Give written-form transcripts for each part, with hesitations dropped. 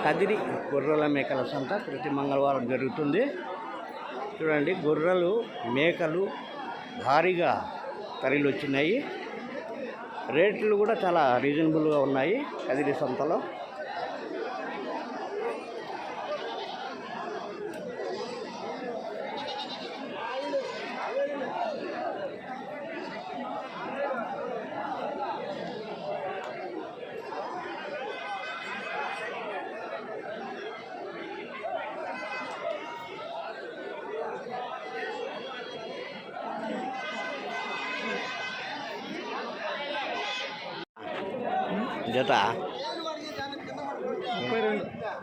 కదిరి గొర్రెల మేకల సంత ప్రతి మంగళవారం జరుగుతుంది. చూడండి, గొర్రెలు మేకలు భారీగా తరలి వచ్చినాయి. రేట్లు కూడా చాలా రీజనబుల్గా ఉన్నాయి కదిరి సంతలో. జత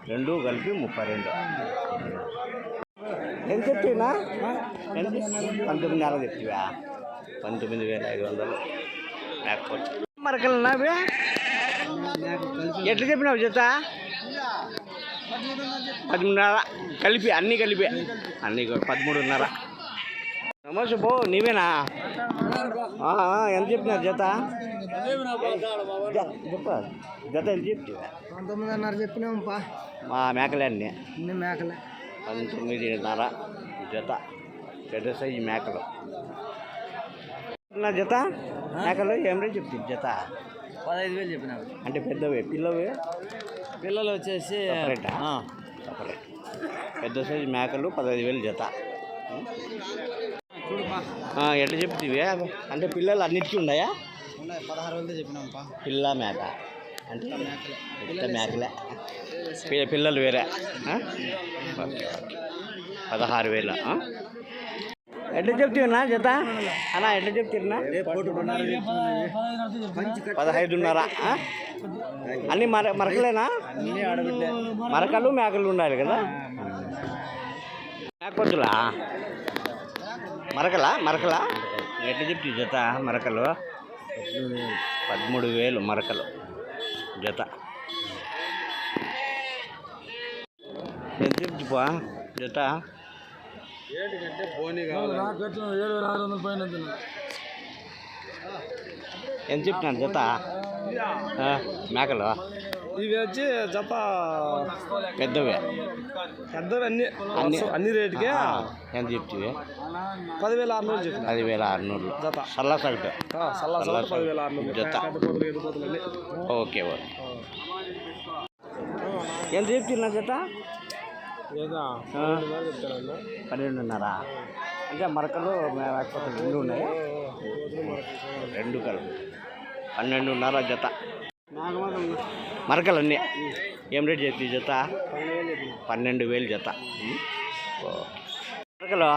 32 కలిపి 32. ఎంత చెప్తున్నా? 19,500 చెప్తివా? 19,500 లేకపోతే మరకలన్నా ఎట్లా చెప్పినావు జత? 13,500 కలిపి అన్నీ కలిపి 13,500. నమస్తే బో, నీవేనా? ఎంత చెప్పినారు జత? జత ఎంత చెప్తా? 19,500 చెప్పినాంపా. మా మేకలే అన్నీ మేకలే 19,500 జత. పెద్ద సైజు మేకలు నా జత. మేకలు ఏం రేట్ చెప్తుంది జత? 15,000 చెప్పినావు. అంటే పెద్దవి. పిల్లలు వచ్చేసి సపరేట్. పెద్ద సైజు మేకలు 15,000 జత. ఎట్లా చెప్తివి? అంటే పిల్లలు అన్నిటికీ ఉన్నాయా? 16,000 చెప్పినాంపా. పిల్ల మేక అంటే పెద్ద మేకలే, పిల్లలు వేరే. 16,000. ఎట్లా చెప్తున్నా జత అన్నా? ఎట్లా చెప్తున్నా? 15,500. అన్నీ మరకలేనా? మరకలు మేకలు ఉండాలి కదా. మేకపోతులా? మరకలా ఎట్లా చెప్తే జత? మరకలు 13,000 మరకలు జత. ఎంత చెప్తుపా జత? ఎంత చెప్తున్నాను జత? మేకలు ఇవి వచ్చి జత పెద్దవి అన్ని రేటుకే. ఎంత చెప్తివి? 10,600 చెప్పిన. 10,600 జత. సల్లా సగటు సల్లా 10,600 జత. ఓకే. ఎంత చెప్తున్నా జత? 12,500. అంటే మరకలు లేకపోతే 2 ఉన్నాయి. 2 కలిపి 12,500 జత. మరకలన్నీ ఏం రేట్ చెప్తే జత? 12,000 జత. మరకలు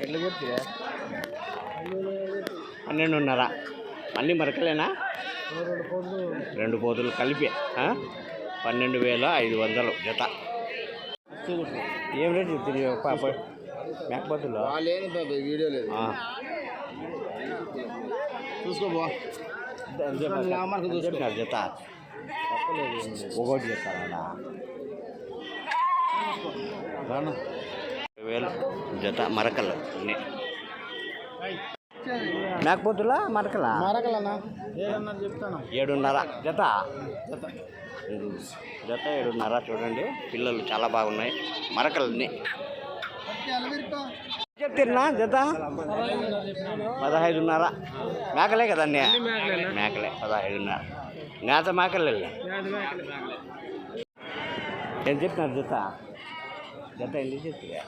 ఎట్లా చెప్తే? 12,500. అన్నీ మరకలేనా? 2 పోతులు కలిపి 12,500 జత. ఏం రేట్ చెప్తుంది మేకపోతులు? వీడియో లేదు, చూసుకోబో. చెప్పినారు జత? ఒకటి చెప్తారా? 20,000 జత మరకలు అన్నీ. మేకపోతులా మరకలా? మరకలన్నా 7,500 జత. జత 7,500. చూడండి, పిల్లలు చాలా బాగున్నాయి మరకలన్నీ. చెప్తున్నా జత? 15,500 మేకలే కదా అన్నీ? మేకలే 15,500. నేత మేకలే. ఏం చెప్తున్నారు జత? జత ఎందుకు చెప్తుగా?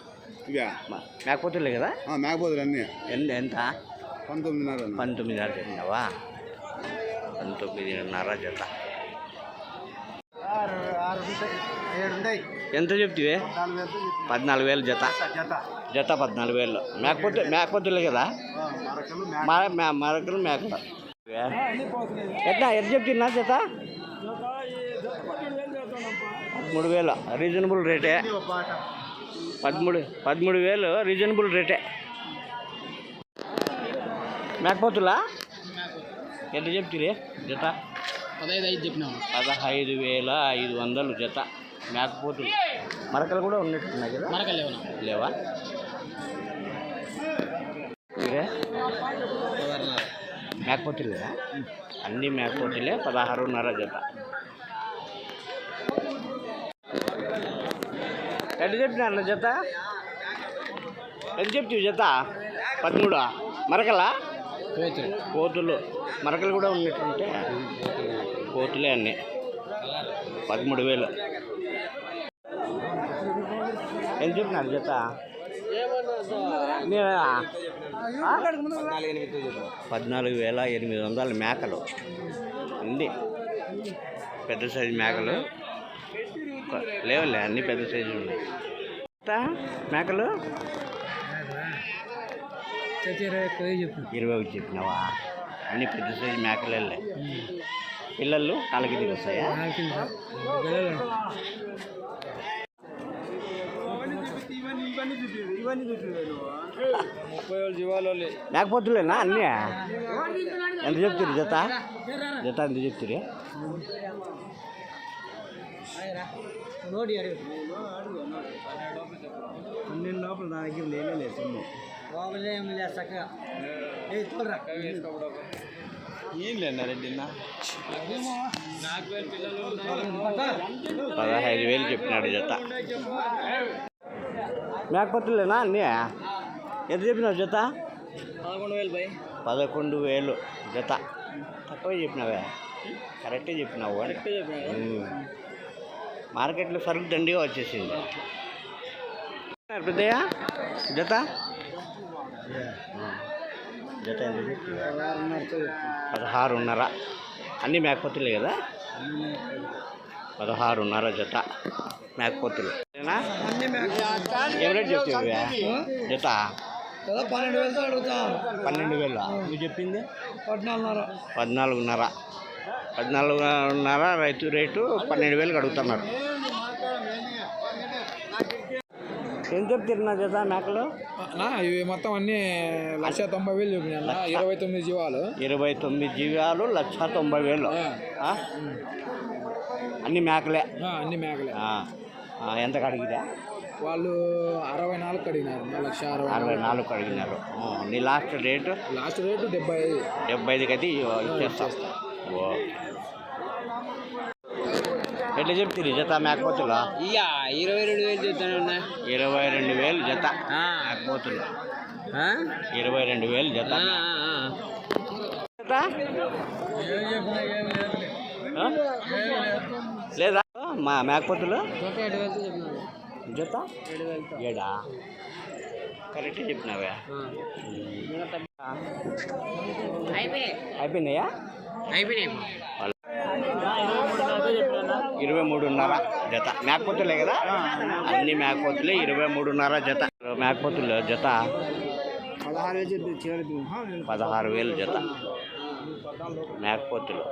మేకపోతులే కదా? మేకపోతులు అన్నీ. ఎంత? 19,500 చెప్పినావా? 19,500 జత. ఎంత చెప్తివే? 14,000 జత. జత 14,000. మేకపోతులే కదా? మరకలు మేకలు ఎట్లా చెప్తున్నా జత? 13,000 రీజనబుల్ రేటే. 13,000 రీజనబుల్ రేటే. మేకపోతులా ఎట్లా చెప్తురే జత? 15,500 చెప్పినాము. 15,500 జత మేకపోతులు. మరకలు కూడా ఉన్నట్టున్నాయి కదా? మరకలు లేవా? ఇదే మేకపోతులు లేదా? అన్ని మేకపోతులే. 16.5 జత. ఎంత చెప్పినారు జత? ఎంత చెప్తావు జత? 13. మరకలా? కోతులు. మరకలు కూడా ఉన్నట్టుంటే కోతులే అన్నీ. 13,000. ఎంత చెప్పినారు జత? 14,800 మేకలు. అన్నీ పెద్ద సైజు మేకలు లేవులే, అన్నీ పెద్ద సైజు ఉన్నాయి. మేకలు 20 చెప్పినావా? అన్నీ పెద్ద సైజు మేకలే. పిల్లలు 4 వస్తాయా? మేకపోతులేనా అన్నీ? ఎంత చెప్తారు జత? జత ఎంత చెప్తారు? 12 లోపల నా దగ్గర లేనే సొమ్ము. 15,000 చెప్పినాడు జత. మేకపోతులేనా అన్నీ? ఎంత చెప్పినావు జత? 11,000 జత. తక్కువ చెప్పినావే. కరెక్టే చెప్పినావు. మార్కెట్లో సరుకు దండిగా వచ్చేసింది. పెద్దయ్య జత? జత ఎంత? 16.5. అన్నీ మేకపోతులే కదా? 16.5 జత మేకపోతులు. ఏం రేట్ చెప్తావు జత? 12,000. నువ్వు చెప్పింది 14.5. 14.5 రైతు రేటు. 12,000 అడుగుతున్నారు. ఏం చెప్తారు నా జత మేకలు? ఇవి మొత్తం అన్నీ 1,90,000 చెప్పినా. 29 జీవాలు. 29 జీవాలు 1,90,000. అన్ని మేకలే. అన్ని మేకలే. ఎంత అడిగిరా? వాళ్ళు 64 అడిగినారు. 1,64 అడిగినారు. నీ లాస్ట్ రేటు? 75. 75కి అయితే ఇచ్చేస్తాం. ఎట్లా చెప్తారు జత మేకపోతులు? 22,000 చెప్తాను. 22,000 జత మేకపోతులు. 22,000 జత. లేదా మా మేకపోతులు జత 7. కరెక్ట్ చెప్పినావా? అయిపోయినాయా? 23.5 జత మేకపోతులే కదా? అన్ని మేకపోతులే. 23.5 జత మేకపోతులు జత. 16,000 జత మేకపోతులు.